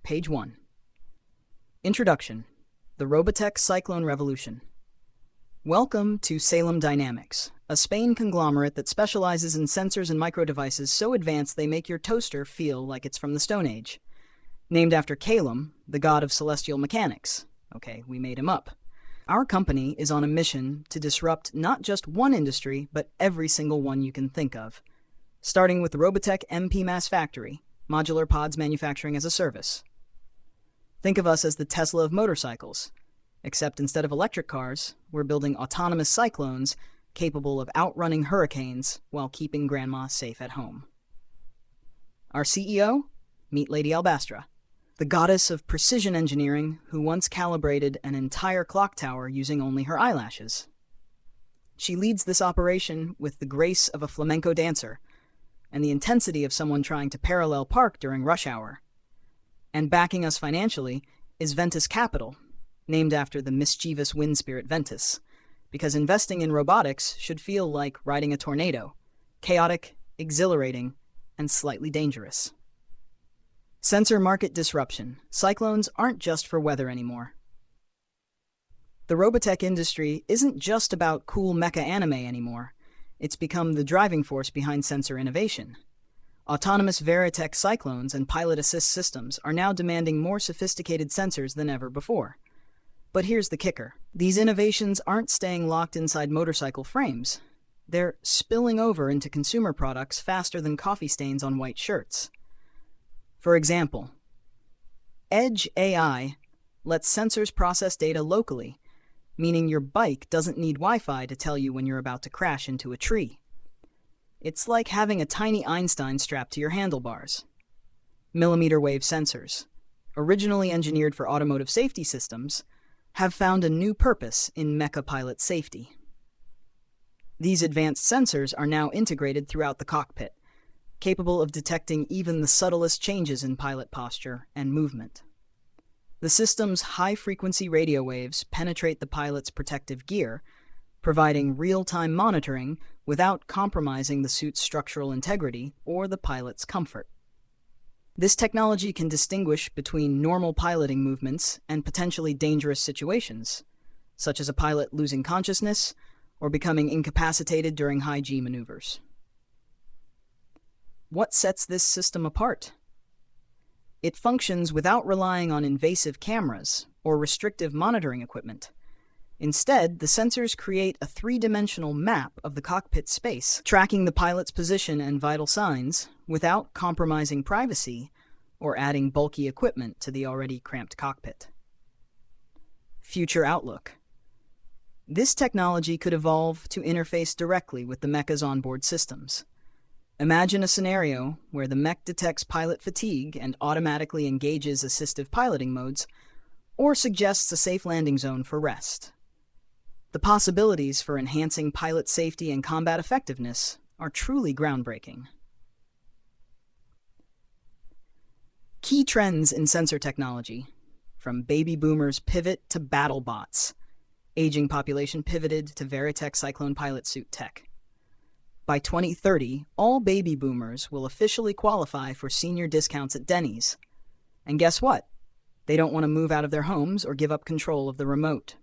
Page 1. Introduction. The Veritech Cyclone Revolution. Welcome to Salem Dynamics, a Spain conglomerate that specializes in sensors and microdevices so advanced they make your toaster feel like it's from the Stone Age. Named after Calum, the god of celestial mechanics. Okay, we made him up. Our company is on a mission to disrupt not just one industry, but every single one you can think of. Starting with the Veritech MP Mass Factory, modular pods manufacturing as a service. Think of us as the Tesla of motorcycles, except instead of electric cars, we're building autonomous cyclones capable of outrunning hurricanes while keeping grandma safe at home. Our CEO? Meet Lady Albastra, the goddess of precision engineering who once calibrated an entire clock tower using only her eyelashes. She leads this operation with the grace of a flamenco dancer and the intensity of someone trying to parallel park during rush hour. And backing us financially is Ventus Capital, named after the mischievous wind spirit Ventus, because investing in robotics should feel like riding a tornado, chaotic, exhilarating, and slightly dangerous. Sensor market disruption. Cyclones aren't just for weather anymore. The Veritech industry isn't just about cool mecha anime anymore. It's become the driving force behind sensor innovation. Autonomous Veritech Cyclones and pilot assist systems are now demanding more sophisticated sensors than ever before. But here's the kicker. These innovations aren't staying locked inside motorcycle frames. They're spilling over into consumer products faster than coffee stains on white shirts. For example, Edge AI lets sensors process data locally, meaning your bike doesn't need Wi-Fi to tell you when you're about to crash into a tree. It's like having a tiny Einstein strapped to your handlebars. Millimeter wave sensors, originally engineered for automotive safety systems, have found a new purpose in mecha pilot safety. These advanced sensors are now integrated throughout the cockpit, capable of detecting even the subtlest changes in pilot posture and movement. The system's high-frequency radio waves penetrate the pilot's protective gear, providing real-time monitoring without compromising the suit's structural integrity or the pilot's comfort. This technology can distinguish between normal piloting movements and potentially dangerous situations, such as a pilot losing consciousness or becoming incapacitated during high-G maneuvers. What sets this system apart? It functions without relying on invasive cameras or restrictive monitoring equipment. Instead, the sensors create a three-dimensional map of the cockpit space, tracking the pilot's position and vital signs without compromising privacy or adding bulky equipment to the already cramped cockpit. Future outlook. This technology could evolve to interface directly with the mecha's onboard systems. Imagine a scenario where the mech detects pilot fatigue and automatically engages assistive piloting modes, or suggests a safe landing zone for rest. The possibilities for enhancing pilot safety and combat effectiveness are truly groundbreaking. Key trends in sensor technology, from baby boomers' pivot to battle bots, aging population pivoted to Veritech Cyclone pilot suit tech. By 2030, all baby boomers will officially qualify for senior discounts at Denny's. And guess what? They don't want to move out of their homes or give up control of the remote.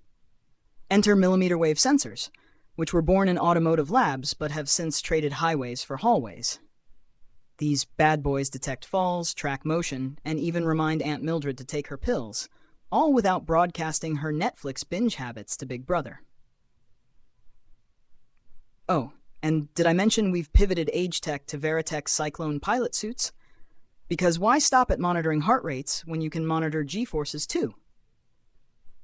Enter millimeter wave sensors, which were born in automotive labs but have since traded highways for hallways. These bad boys detect falls, track motion, and even remind Aunt Mildred to take her pills, all without broadcasting her Netflix binge habits to Big Brother. Oh, and did I mention we've pivoted age tech to Veritech Cyclone pilot suits? Because why stop at monitoring heart rates when you can monitor G-forces too?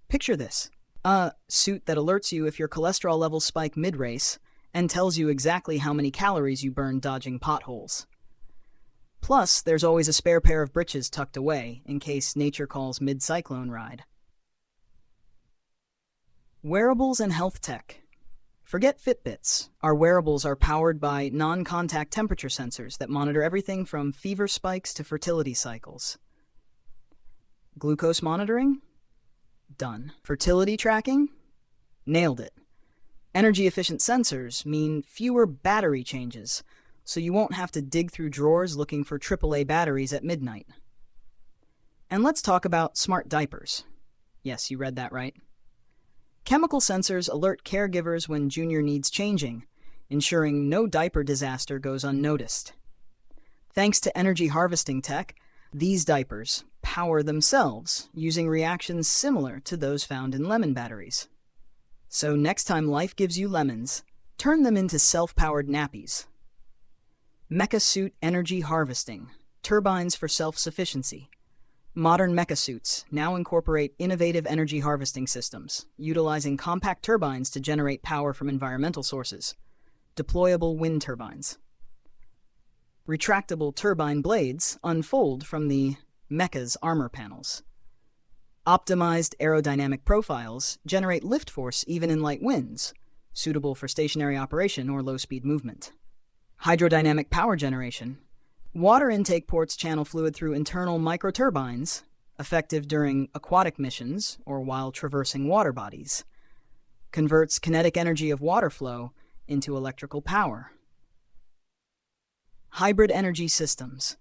Picture this. A suit that alerts you if your cholesterol levels spike mid-race and tells you exactly how many calories you burned dodging potholes. Plus, there's always a spare pair of britches tucked away in case nature calls mid-cyclone ride. Wearables and health tech. Forget Fitbits. Our wearables are powered by non-contact temperature sensors that monitor everything from fever spikes to fertility cycles. Glucose monitoring? Done. Fertility tracking? Nailed it. Energy-efficient sensors mean fewer battery changes, so you won't have to dig through drawers looking for AAA batteries at midnight. And let's talk about smart diapers. Yes, you read that right. Chemical sensors alert caregivers when Junior needs changing, ensuring no diaper disaster goes unnoticed. Thanks to energy harvesting tech, these diapers power themselves using reactions similar to those found in lemon batteries. So next time life gives you lemons, turn them into self-powered nappies. Mecha suit energy harvesting, turbines for self-sufficiency. Modern mecha suits now incorporate innovative energy harvesting systems, utilizing compact turbines to generate power from environmental sources. Deployable wind turbines. Retractable turbine blades unfold from the mecha's armor panels. Optimized aerodynamic profiles generate lift force even in light winds, suitable for stationary operation or low-speed movement. Hydrodynamic power generation. Water intake ports channel fluid through internal microturbines, effective during aquatic missions or while traversing water bodies. Converts kinetic energy of water flow into electrical power. Hybrid energy systems.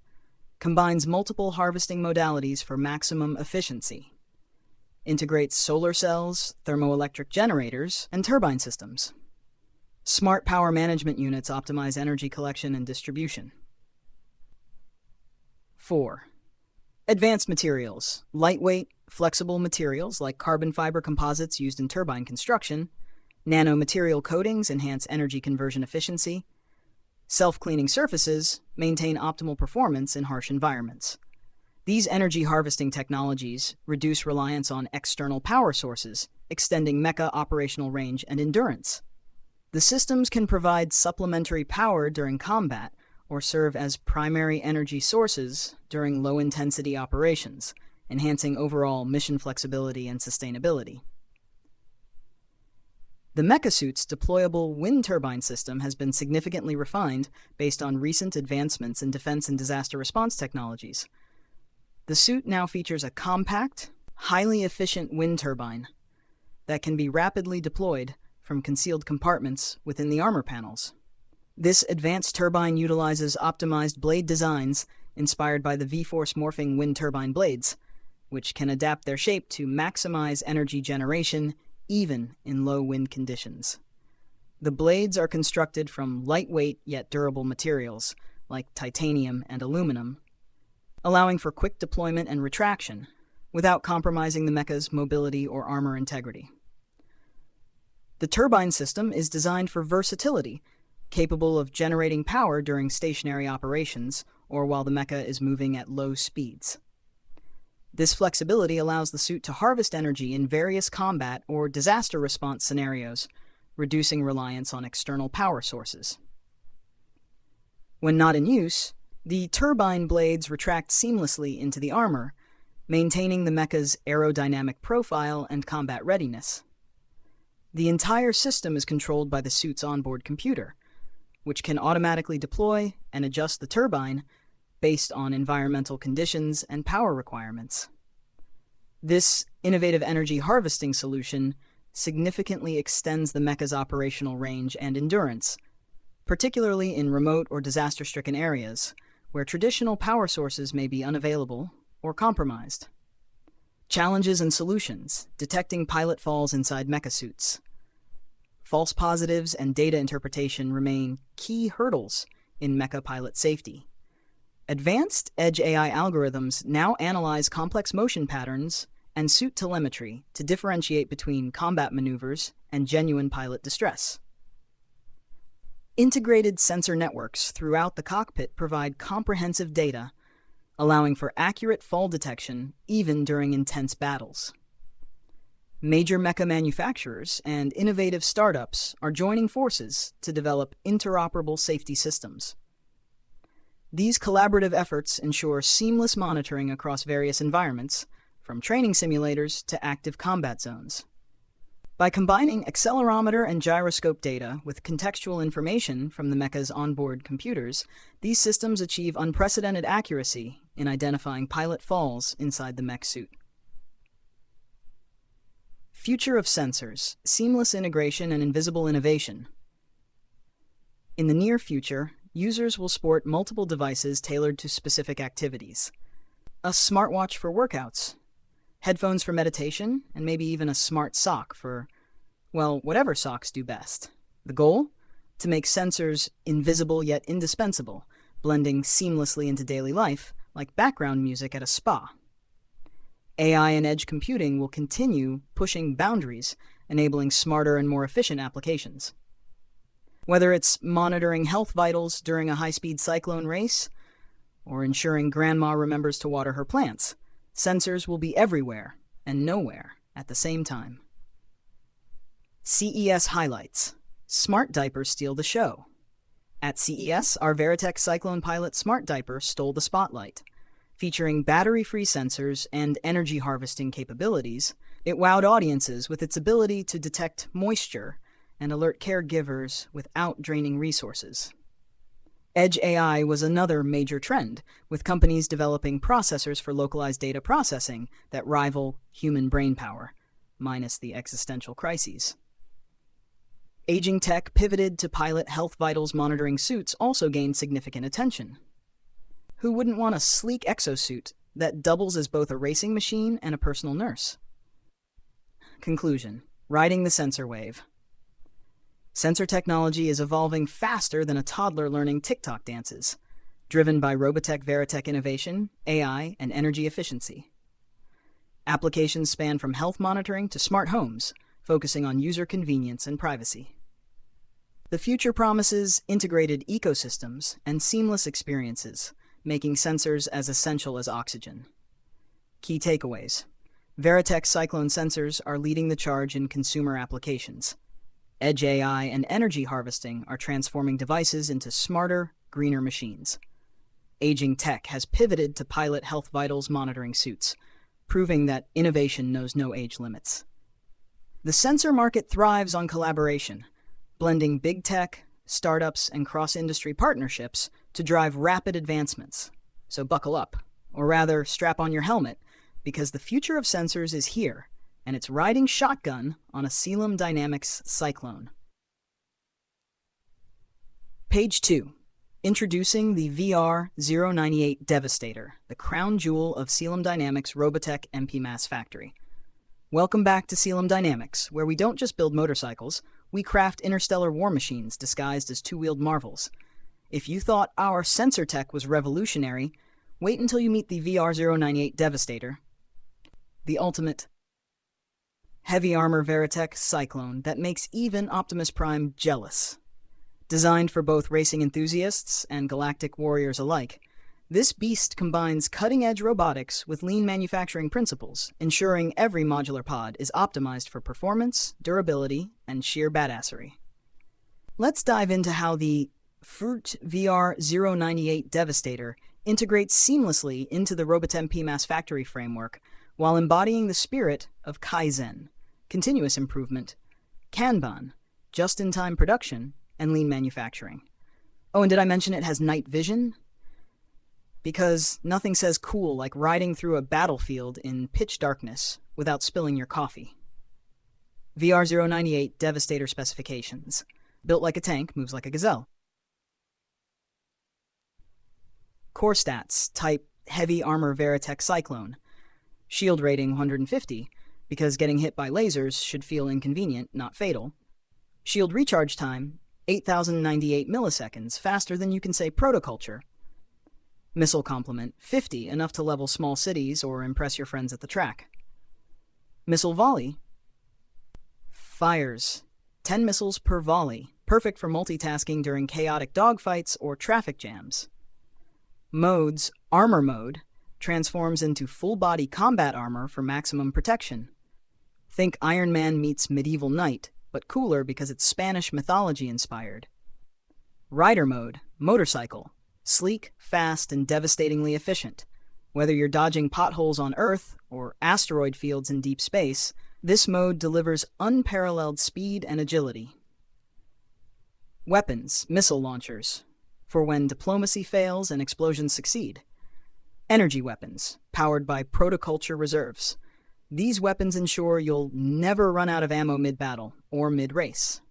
Combines multiple harvesting modalities for maximum efficiency. Integrates solar cells, thermoelectric generators, and turbine systems. Smart power management units optimize energy collection and distribution. 4. Advanced materials. Lightweight, flexible materials like carbon fiber composites used in turbine construction. Nanomaterial coatings enhance energy conversion efficiency. Self-cleaning surfaces maintain optimal performance in harsh environments. These energy harvesting technologies reduce reliance on external power sources, extending mecha operational range and endurance. The systems can provide supplementary power during combat or serve as primary energy sources during low-intensity operations, enhancing overall mission flexibility and sustainability. The MechaSuit's deployable wind turbine system has been significantly refined based on recent advancements in defense and disaster response technologies. The suit now features a compact, highly efficient wind turbine that can be rapidly deployed from concealed compartments within the armor panels. This advanced turbine utilizes optimized blade designs inspired by the V-Force morphing wind turbine blades, which can adapt their shape to maximize energy generation even in low wind conditions. The blades are constructed from lightweight yet durable materials like titanium and aluminum, allowing for quick deployment and retraction without compromising the mecha's mobility or armor integrity. The turbine system is designed for versatility, capable of generating power during stationary operations or while the mecha is moving at low speeds. This flexibility allows the suit to harvest energy in various combat or disaster response scenarios, reducing reliance on external power sources. When not in use, the turbine blades retract seamlessly into the armor, maintaining the mecha's aerodynamic profile and combat readiness. The entire system is controlled by the suit's onboard computer, which can automatically deploy and adjust the turbine based on environmental conditions and power requirements. This innovative energy harvesting solution significantly extends the mecha's operational range and endurance, particularly in remote or disaster-stricken areas where traditional power sources may be unavailable or compromised. Challenges and solutions: detecting pilot falls inside mecha suits. False positives and data interpretation remain key hurdles in mecha pilot safety. Advanced Edge AI algorithms now analyze complex motion patterns and suit telemetry to differentiate between combat maneuvers and genuine pilot distress. Integrated sensor networks throughout the cockpit provide comprehensive data, allowing for accurate fall detection even during intense battles. Major mecha manufacturers and innovative startups are joining forces to develop interoperable safety systems. These collaborative efforts ensure seamless monitoring across various environments, from training simulators to active combat zones. By combining accelerometer and gyroscope data with contextual information from the mecha's onboard computers, these systems achieve unprecedented accuracy in identifying pilot falls inside the mech suit. Future of sensors, seamless integration and invisible innovation. In the near future, users will sport multiple devices tailored to specific activities. a smartwatch for workouts, headphones for meditation, and maybe even a smart sock for, well, whatever socks do best. The goal? To make sensors invisible yet indispensable, blending seamlessly into daily life, like background music at a spa. AI and edge computing will continue pushing boundaries, enabling smarter and more efficient applications. Whether it's monitoring health vitals during a high-speed cyclone race, or ensuring grandma remembers to water her plants, sensors will be everywhere and nowhere at the same time. CES highlights. Smart diapers steal the show. At CES, our Veritech Cyclone Pilot smart diaper stole the spotlight. Featuring battery-free sensors and energy harvesting capabilities, it wowed audiences with its ability to detect moisture and alert caregivers without draining resources. Edge AI was another major trend, with companies developing processors for localized data processing that rival human brainpower, minus the existential crises. Aging tech pivoted to pilot health vitals monitoring suits also gained significant attention. Who wouldn't want a sleek exosuit that doubles as both a racing machine and a personal nurse? Conclusion: riding the sensor wave. Sensor technology is evolving faster than a toddler learning TikTok dances, driven by Robotech Veritech innovation, AI, and energy efficiency. Applications span from health monitoring to smart homes, focusing on user convenience and privacy. The future promises integrated ecosystems and seamless experiences, making sensors as essential as oxygen. Key takeaways: Veritech Cyclone sensors are leading the charge in consumer applications. Edge AI and energy harvesting are transforming devices into smarter, greener machines. Aging tech has pivoted to pilot health vitals monitoring suits, proving that innovation knows no age limits. The sensor market thrives on collaboration, blending big tech, startups, and cross-industry partnerships to drive rapid advancements. So buckle up, or rather, strap on your helmet, because the future of sensors is here, and it's riding shotgun on a Celum Dynamics Cyclone. Page 2. Introducing the VR-098 Devastator, the crown jewel of Celum Dynamics Robotech MP Mass Factory. Welcome back to Celum Dynamics, where we don't just build motorcycles, we craft interstellar war machines disguised as two-wheeled marvels. If you thought our sensor tech was revolutionary, wait until you meet the VR-098 Devastator, the ultimate heavy armor Veritech Cyclone that makes even Optimus Prime jealous. Designed for both racing enthusiasts and galactic warriors alike, this beast combines cutting-edge robotics with lean manufacturing principles, ensuring every modular pod is optimized for performance, durability, and sheer badassery. Let's dive into how the Fruit VR-098 Devastator integrates seamlessly into the Robotech MP Mass Factory framework while embodying the spirit of Kaizen, continuous improvement, Kanban, just-in-time production, and lean manufacturing. Oh, and did I mention it has night vision? Because nothing says cool like riding through a battlefield in pitch darkness without spilling your coffee. VR-098 Devastator specifications. Built like a tank, moves like a gazelle. Core stats, type Heavy Armor Veritech Cyclone. Shield rating 150, because getting hit by lasers should feel inconvenient, not fatal. Shield recharge time, 8,098 milliseconds, faster than you can say protoculture. Missile complement, 50, enough to level small cities or impress your friends at the track. Missile volley. Fires, 10 missiles per volley, perfect for multitasking during chaotic dogfights or traffic jams. Modes, armor mode, transforms into full-body combat armor for maximum protection. Think Iron Man meets Medieval Knight, but cooler because it's Spanish mythology-inspired. Rider mode, motorcycle, sleek, fast, and devastatingly efficient. Whether you're dodging potholes on Earth or asteroid fields in deep space, this mode delivers unparalleled speed and agility. Weapons, missile launchers, for when diplomacy fails and explosions succeed. Energy weapons, powered by protoculture reserves. These weapons ensure you'll never run out of ammo mid-battle or mid-race.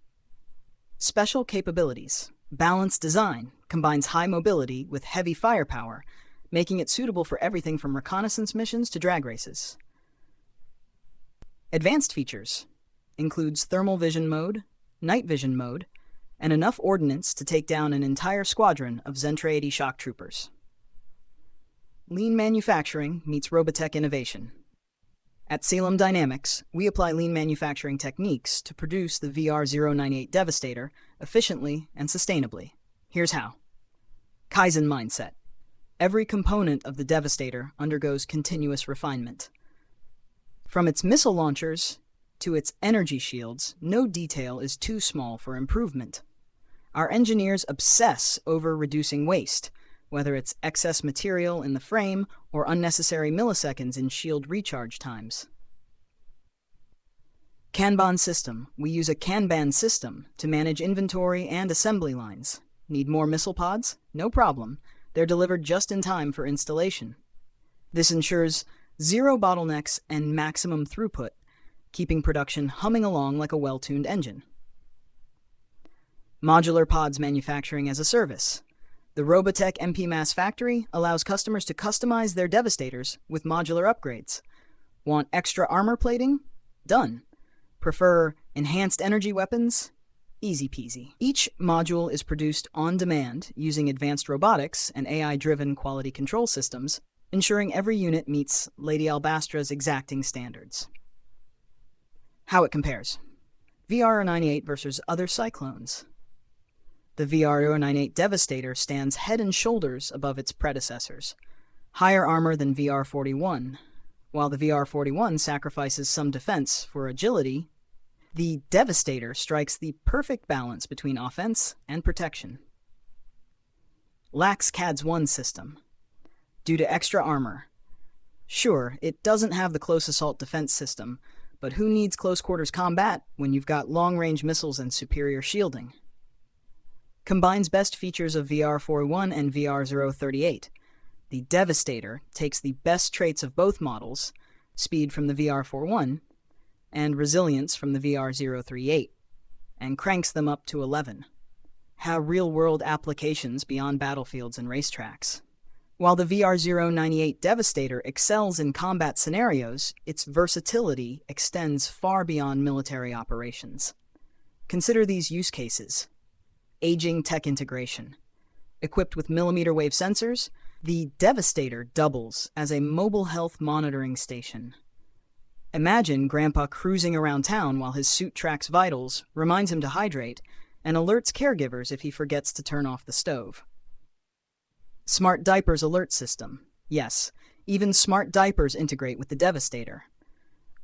Special capabilities. Balanced design combines high mobility with heavy firepower, making it suitable for everything from reconnaissance missions to drag races. Advanced features includes thermal vision mode, night vision mode, and enough ordnance to take down an entire squadron of Zentra 80 shock troopers. Lean manufacturing meets Robotech innovation. At Salem Dynamics, we apply lean manufacturing techniques to produce the VR-098 Devastator efficiently and sustainably. Here's how. Kaizen mindset. Every component of the Devastator undergoes continuous refinement. From its missile launchers to its energy shields, no detail is too small for improvement. Our engineers obsess over reducing waste, whether it's excess material in the frame or unnecessary milliseconds in shield recharge times. Kanban system. We use a Kanban system to manage inventory and assembly lines. Need more missile pods? No problem. They're delivered just in time for installation. This ensures zero bottlenecks and maximum throughput, keeping production humming along like a well-tuned engine. Modular pods manufacturing as a service. The Robotech MP Mass Factory allows customers to customize their Devastators with modular upgrades. Want extra armor plating? Done. Prefer enhanced energy weapons? Easy peasy. Each module is produced on demand using advanced robotics and AI-driven quality control systems, ensuring every unit meets Lady Albastra's exacting standards. How it compares. VR-098 versus other Cyclones. The VR-098 Devastator stands head and shoulders above its predecessors. Higher armor than VR-41. While the VR-41 sacrifices some defense for agility, the Devastator strikes the perfect balance between offense and protection. Lacks CADS-1 system. Due to extra armor. Sure, it doesn't have the close assault defense system, but who needs close quarters combat when you've got long-range missiles and superior shielding? Combines best features of VR-41 and VR-038. The Devastator takes the best traits of both models, speed from the VR-41 and resilience from the VR-038, and cranks them up to 11. Have real-world applications beyond battlefields and racetracks. While the VR-098 Devastator excels in combat scenarios, its versatility extends far beyond military operations. Consider these use cases. Aging tech integration. Equipped with millimeter wave sensors, the Devastator doubles as a mobile health monitoring station. Imagine Grandpa cruising around town while his suit tracks vitals, reminds him to hydrate, and alerts caregivers if he forgets to turn off the stove. Smart Diapers Alert System. Yes, even smart diapers integrate with the Devastator.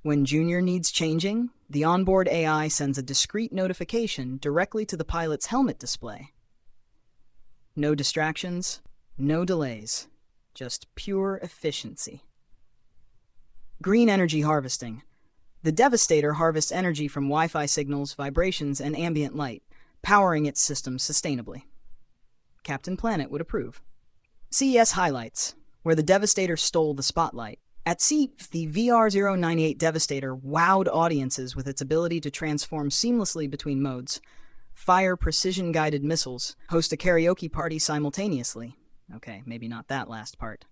When Junior needs changing, the onboard AI sends a discreet notification directly to the pilot's helmet display. No distractions, no delays, just pure efficiency. Green energy harvesting. The Devastator harvests energy from Wi-Fi signals, vibrations, and ambient light, powering its systems sustainably. Captain Planet would approve. CES highlights, where the Devastator stole the spotlight. At CES, the VR-098 Devastator wowed audiences with its ability to transform seamlessly between modes, fire precision-guided missiles, host a karaoke party simultaneously. Okay, maybe not that last part.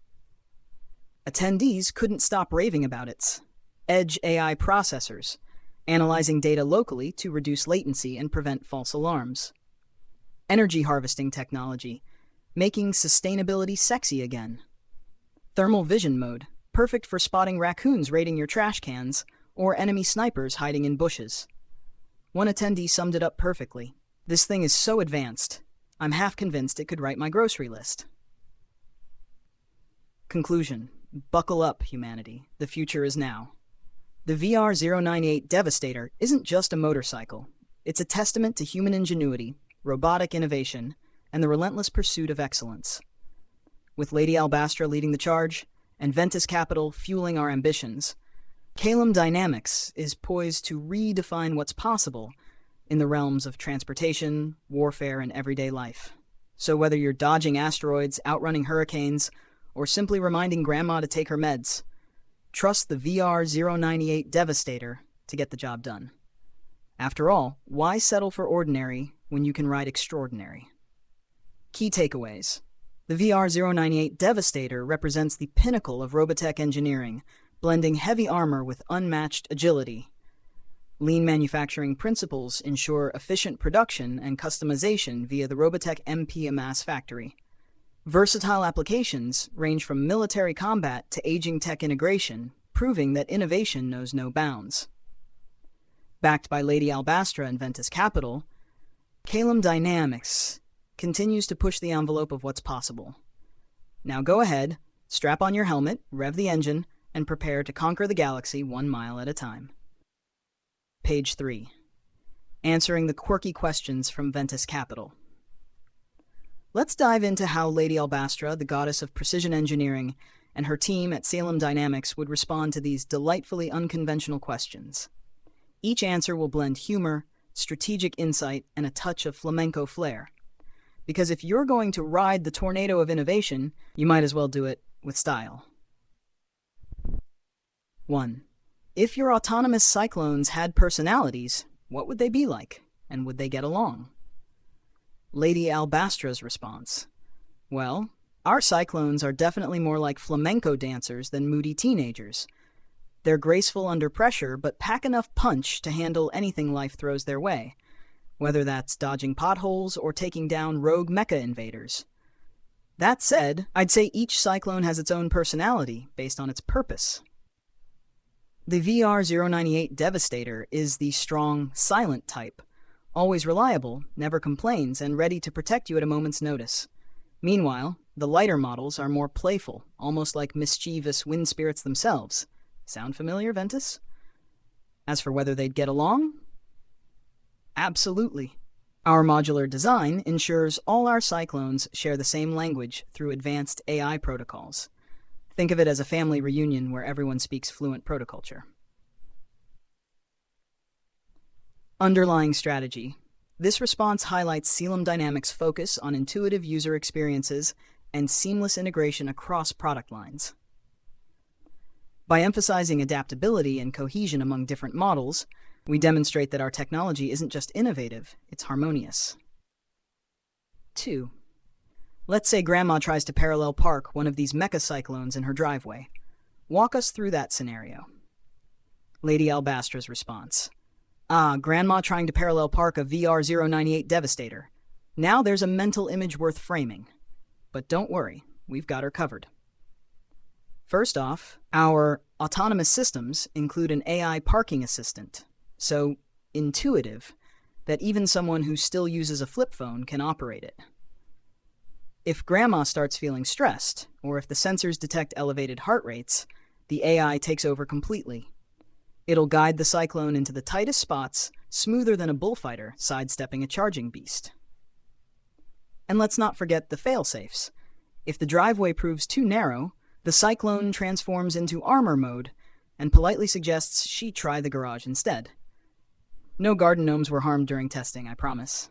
Attendees couldn't stop raving about its edge AI processors, analyzing data locally to reduce latency and prevent false alarms. Energy harvesting technology, making sustainability sexy again. Thermal vision mode, perfect for spotting raccoons raiding your trash cans or enemy snipers hiding in bushes. One attendee summed it up perfectly. This thing is so advanced, I'm half convinced it could write my grocery list. Conclusion. Buckle up, humanity. The future is now. The VR-098 Devastator isn't just a motorcycle. It's a testament to human ingenuity, robotic innovation, and the relentless pursuit of excellence. With Lady Albastra leading the charge, and Ventus Capital fueling our ambitions, Salem Dynamics is poised to redefine what's possible in the realms of transportation, warfare, and everyday life. So whether you're dodging asteroids, outrunning hurricanes, or simply reminding Grandma to take her meds, trust the VR-098 Devastator to get the job done. After all, why settle for ordinary when you can ride extraordinary? Key takeaways. The VR-098 Devastator represents the pinnacle of Robotech engineering, blending heavy armor with unmatched agility. Lean manufacturing principles ensure efficient production and customization via the Robotech MP-AMAS factory. Versatile applications range from military combat to aging tech integration, proving that innovation knows no bounds. Backed by Lady Albastra and Ventus Capital, Salem Dynamics continues to push the envelope of what's possible. Now go ahead, strap on your helmet, rev the engine, and prepare to conquer the galaxy 1 mile at a time. Page 3. Answering the quirky questions from Ventus Capital. Let's dive into how Lady Albastra, the goddess of precision engineering, and her team at Salem Dynamics would respond to these delightfully unconventional questions. Each answer will blend humor, strategic insight, and a touch of flamenco flair. Because if you're going to ride the tornado of innovation, you might as well do it with style. 1. If your autonomous cyclones had personalities, what would they be like, and would they get along? Lady Albastra's response. Well, our cyclones are definitely more like flamenco dancers than moody teenagers. They're graceful under pressure, but pack enough punch to handle anything life throws their way, whether that's dodging potholes or taking down rogue mecha invaders. That said, I'd say each cyclone has its own personality based on its purpose. The VR-098 Devastator is the strong, silent type, always reliable, never complains, and ready to protect you at a moment's notice. Meanwhile, the lighter models are more playful, almost like mischievous wind spirits themselves. Sound familiar, Ventus? As for whether they'd get along? Absolutely. Our modular design ensures all our cyclones share the same language through advanced AI protocols. Think of it as a family reunion where everyone speaks fluent protoculture. Underlying strategy. This response highlights Salem Dynamics' focus on intuitive user experiences and seamless integration across product lines. By emphasizing adaptability and cohesion among different models, we demonstrate that our technology isn't just innovative, it's harmonious. 2. Let's say Grandma tries to parallel park one of these mecha cyclones in her driveway. Walk us through that scenario. Lady Albastra's response. Grandma trying to parallel park a VR-098 Devastator. Now there's a mental image worth framing. But don't worry, we've got her covered. First off, our autonomous systems include an AI parking assistant, so intuitive that even someone who still uses a flip phone can operate it. If Grandma starts feeling stressed, or if the sensors detect elevated heart rates, the AI takes over completely. It'll guide the cyclone into the tightest spots, smoother than a bullfighter sidestepping a charging beast. And let's not forget the fail-safes. If the driveway proves too narrow, the cyclone transforms into armor mode and politely suggests she try the garage instead. No garden gnomes were harmed during testing, I promise.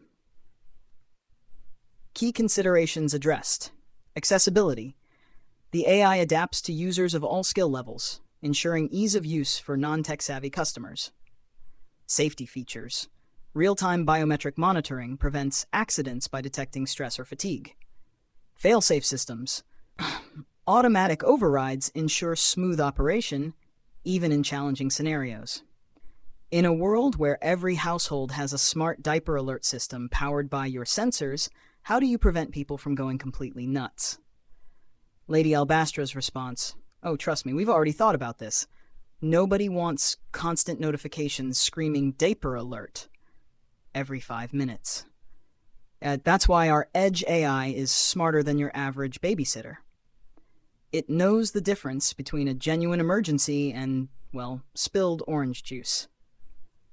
Key considerations addressed. Accessibility. The AI adapts to users of all skill levels, ensuring ease of use for non-tech-savvy customers. Safety features. Real-time biometric monitoring prevents accidents by detecting stress or fatigue. Fail-safe systems. Automatic overrides ensure smooth operation, even in challenging scenarios. In a world where every household has a smart diaper alert system powered by your sensors, how do you prevent people from going completely nuts? Lady Albastra's response. Oh, trust me, we've already thought about this. Nobody wants constant notifications screaming diaper alert every 5 minutes. That's why our Edge AI is smarter than your average babysitter. It knows the difference between a genuine emergency and, well, spilled orange juice.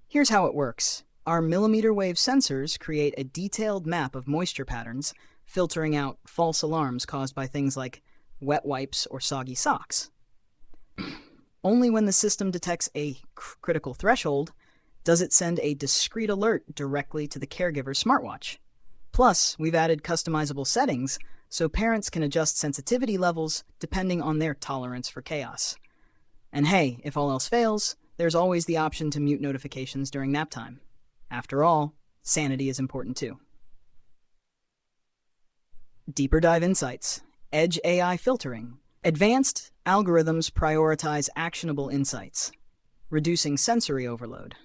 Here's how it works. Our millimeter wave sensors create a detailed map of moisture patterns, filtering out false alarms caused by things like wet wipes or soggy socks. Only when the system detects a critical threshold does it send a discrete alert directly to the caregiver's smartwatch. Plus, we've added customizable settings so parents can adjust sensitivity levels depending on their tolerance for chaos. And hey, if all else fails, there's always the option to mute notifications during nap time. After all, sanity is important too. Deeper dive insights, edge AI filtering. Advanced algorithms prioritize actionable insights, reducing sensory overload.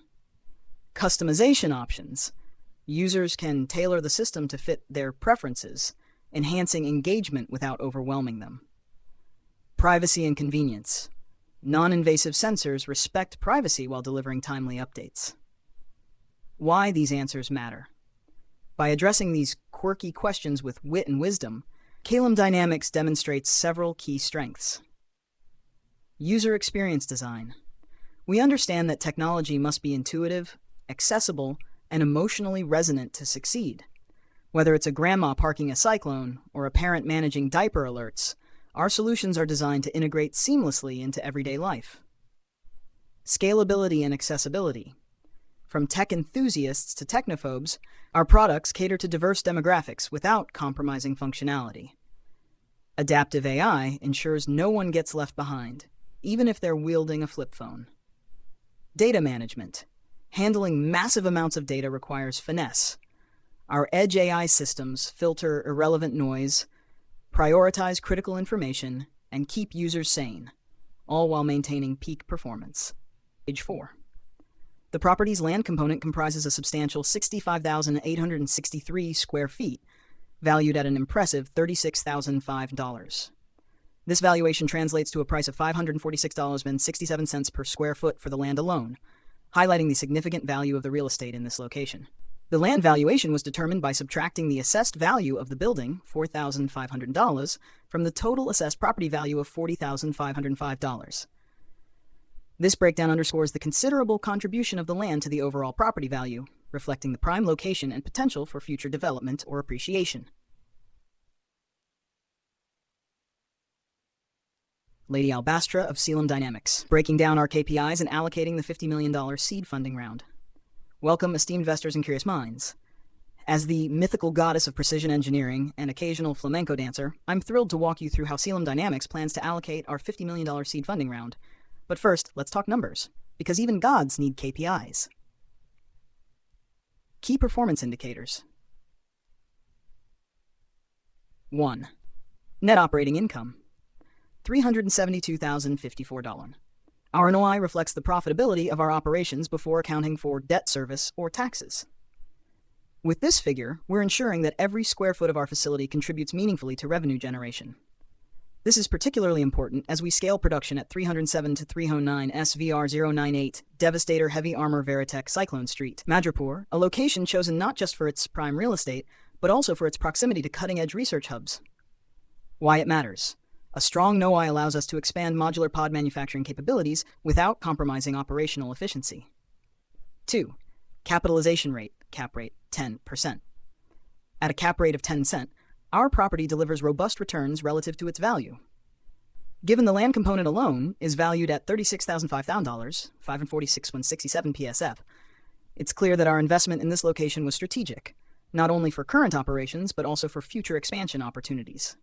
Customization options. Users can tailor the system to fit their preferences, enhancing engagement without overwhelming them. Privacy and convenience. Non-invasive sensors respect privacy while delivering timely updates. Why these answers matter. By addressing these quirky questions with wit and wisdom, Cyclone Dynamics demonstrates several key strengths. User experience design. We understand that technology must be intuitive, accessible, and emotionally resonant to succeed. Whether it's a grandma parking a Cyclone or a parent managing diaper alerts, our solutions are designed to integrate seamlessly into everyday life. Scalability and accessibility. From tech enthusiasts to technophobes, our products cater to diverse demographics without compromising functionality. Adaptive AI ensures no one gets left behind, even if they're wielding a flip phone. Data management. Handling massive amounts of data requires finesse. Our edge AI systems filter irrelevant noise, prioritize critical information, and keep users sane, all while maintaining peak performance. Page 4. The property's land component comprises a substantial 65,863 square feet, valued at an impressive $36,005. This valuation translates to a price of $546.67 per square foot for the land alone, highlighting the significant value of the real estate in this location. The land valuation was determined by subtracting the assessed value of the building, $4,500, from the total assessed property value of $40,505. This breakdown underscores the considerable contribution of the land to the overall property value, reflecting the prime location and potential for future development or appreciation. Lady Albastra of Cyclone Dynamics, breaking down our KPIs and allocating the $50 million seed funding round. Welcome, esteemed investors and curious minds. As the mythical goddess of precision engineering and occasional flamenco dancer, I'm thrilled to walk you through how Cyclone Dynamics plans to allocate our $50 million seed funding round. But first, let's talk numbers, because even gods need KPIs. Key performance indicators. 1. Net operating income. $372,054. Our NOI reflects the profitability of our operations before accounting for debt service or taxes. With this figure, we're ensuring that every square foot of our facility contributes meaningfully to revenue generation. This is particularly important as we scale production at 307 to 309 VR-098 Devastator Heavy Armor Veritech Cyclone Street, Madripoor, a location chosen not just for its prime real estate, but also for its proximity to cutting-edge research hubs. Why it matters. A strong NOI allows us to expand modular pod manufacturing capabilities without compromising operational efficiency. 2. Capitalization rate, cap rate, 10%. At a cap rate of 10 cents, our property delivers robust returns relative to its value. Given the land component alone is valued at $36,500, $546,167 PSF, it's clear that our investment in this location was strategic, not only for current operations but also for future expansion opportunities.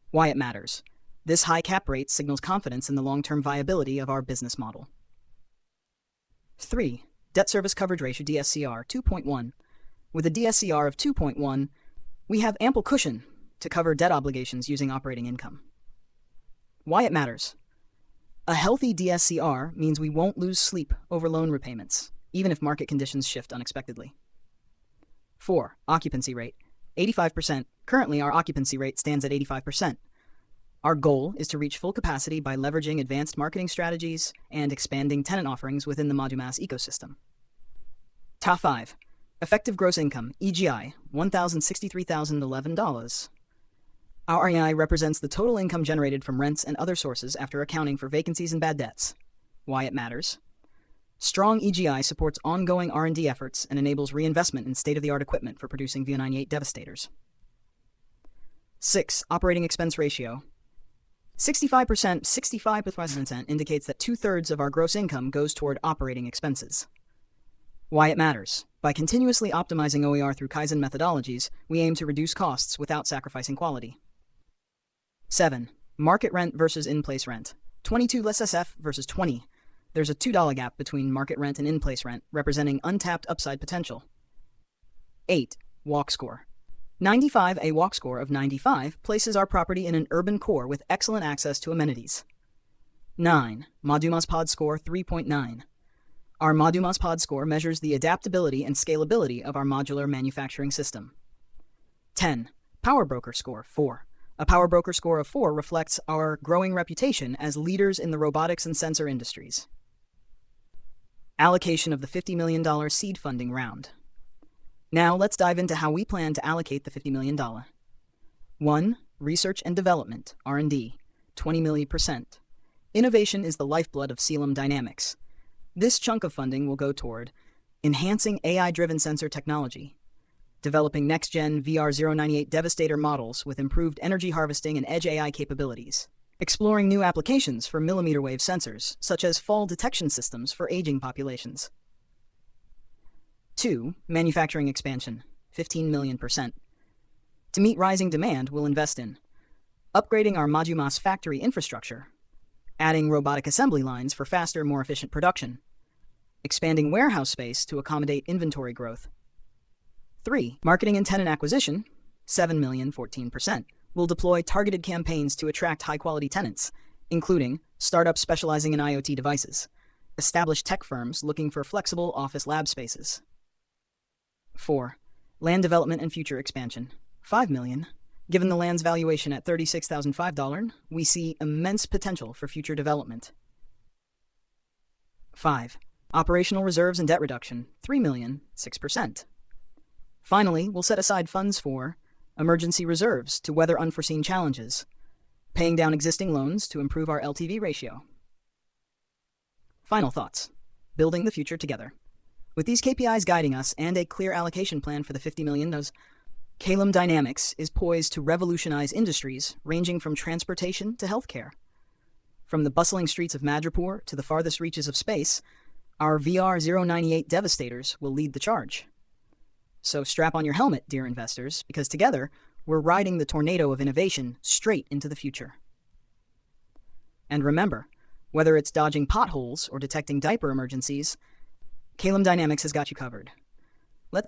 Why it matters. This high cap rate signals confidence in the long-term viability of our business model. 3. Debt service coverage ratio DSCR 2.1. With a DSCR of 2.1, we have ample cushion to cover debt obligations using operating income. Why it matters. A healthy DSCR means we won't lose sleep over loan repayments, even if market conditions shift unexpectedly. 4. Occupancy rate. 85%. Currently, our occupancy rate stands at 85%. Our goal is to reach full capacity by leveraging advanced marketing strategies and expanding tenant offerings within the Modumass ecosystem. Top 5. Effective gross income, EGI, $1,063,011. Our EGI represents the total income generated from rents and other sources after accounting for vacancies and bad debts. Why it matters. Strong EGI supports ongoing R&D efforts and enables reinvestment in state-of-the-art equipment for producing VR-098 Devastators. 6. Operating expense ratio. 65% indicates that 2/3 of our gross income goes toward operating expenses. Why it matters. By continuously optimizing OER through Kaizen methodologies, we aim to reduce costs without sacrificing quality. 7. Market rent versus in-place rent. 22 less SF versus 20. There's a $2 gap between market rent and in-place rent, representing untapped upside potential. 8. Walk score. 95, a walk score of 95 places our property in an urban core with excellent access to amenities. 9. Madripoor Pod Score 3.9. Our Madripoor Pod Score measures the adaptability and scalability of our modular manufacturing system. 10. Power Broker Score 4. A Power Broker Score of 4 reflects our growing reputation as leaders in the robotics and sensor industries. Allocation of the $50 million seed funding round. Now let's dive into how we plan to allocate the $50 million. 1. Research and Development, R&D, 20 million %. Innovation is the lifeblood of Salem Dynamics. This chunk of funding will go toward enhancing AI-driven sensor technology, developing next-gen VR-098 Devastator models with improved energy harvesting and edge AI capabilities, exploring new applications for millimeter wave sensors, such as fall detection systems for aging populations. 2. Manufacturing expansion, 15 million %. To meet rising demand, we'll invest in upgrading our Madripoor factory infrastructure, adding robotic assembly lines for faster, more efficient production, expanding warehouse space to accommodate inventory growth. 3. Marketing and tenant acquisition, 7 million, 14%. We'll deploy targeted campaigns to attract high-quality tenants, including startups specializing in IoT devices, established tech firms looking for flexible office lab spaces. 4. Land development and future expansion, 5 million. Given the land's valuation at $36,005, we see immense potential for future development. 5. Operational reserves and debt reduction, 3 million, 6%. Finally, we'll set aside funds for emergency reserves to weather unforeseen challenges, paying down existing loans to improve our LTV ratio. Final thoughts. Building the future together. With these KPIs guiding us and a clear allocation plan for the $50 million, Salem Dynamics is poised to revolutionize industries ranging from transportation to healthcare. From the bustling streets of Madripoor to the farthest reaches of space, our VR-098 Devastators will lead the charge. So strap on your helmet, dear investors, because together, we're riding the tornado of innovation straight into the future. And remember, whether it's dodging potholes or detecting diaper emergencies, Salem Dynamics has got you covered.